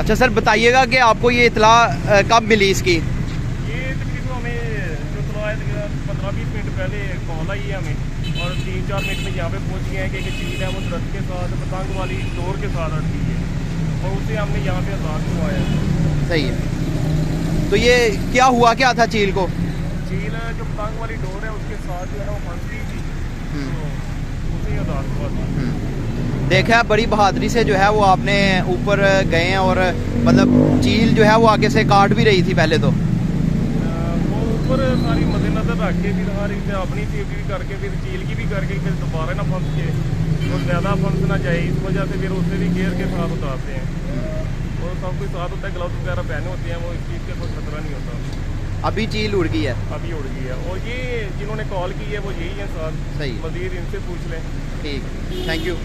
अच्छा सर, बताइएगा कि आपको ये इतला कब मिली इसकी? ये तकरीबन हमें जो इतला है 15-20 मिनट पहले कॉल आई है हमें, और 3-4 मिनट में यहाँ पे पहुँच गए हैं कि एक चील है वो दरख्त के साथ पतंग वाली डोर के साथ अटकी है, और उसे हमने यहाँ पे आज़ाद करवाया है। सही है। तो ये क्या हुआ, क्या था चील को? चील जो पतंग वाली डोर है उसके साथ जो है वो फंस गई थी, तो उसे आज़ाद करवा। देखा, बड़ी बहादुरी से जो है वो आपने ऊपर गए हैं, और मतलब चील जो है वो आगे से काट भी रही थी पहले तो। वो ऊपर सारी मद्देनजर रख के फिर हर एक अपनी सेफ्टी भी करके फिर चील की भी करके फिर दोबारा ना फंस के तो ज़्यादा फंस ना जाए, इस वजह से फिर उसे भी केयर के साथ उतारते हैं, और सब कुछ साथ होता है, ग्लव्स वगैरह पहने होते हैं, वो इस चीज़ का कोई खतरा नहीं होता। अभी चील उड़ गई है? अभी उड़ गई है, और ये जिन्होंने कॉल की है वो यही है साथ। सही, मज़ीद इनसे पूछ लें। ठीक, थैंक यू।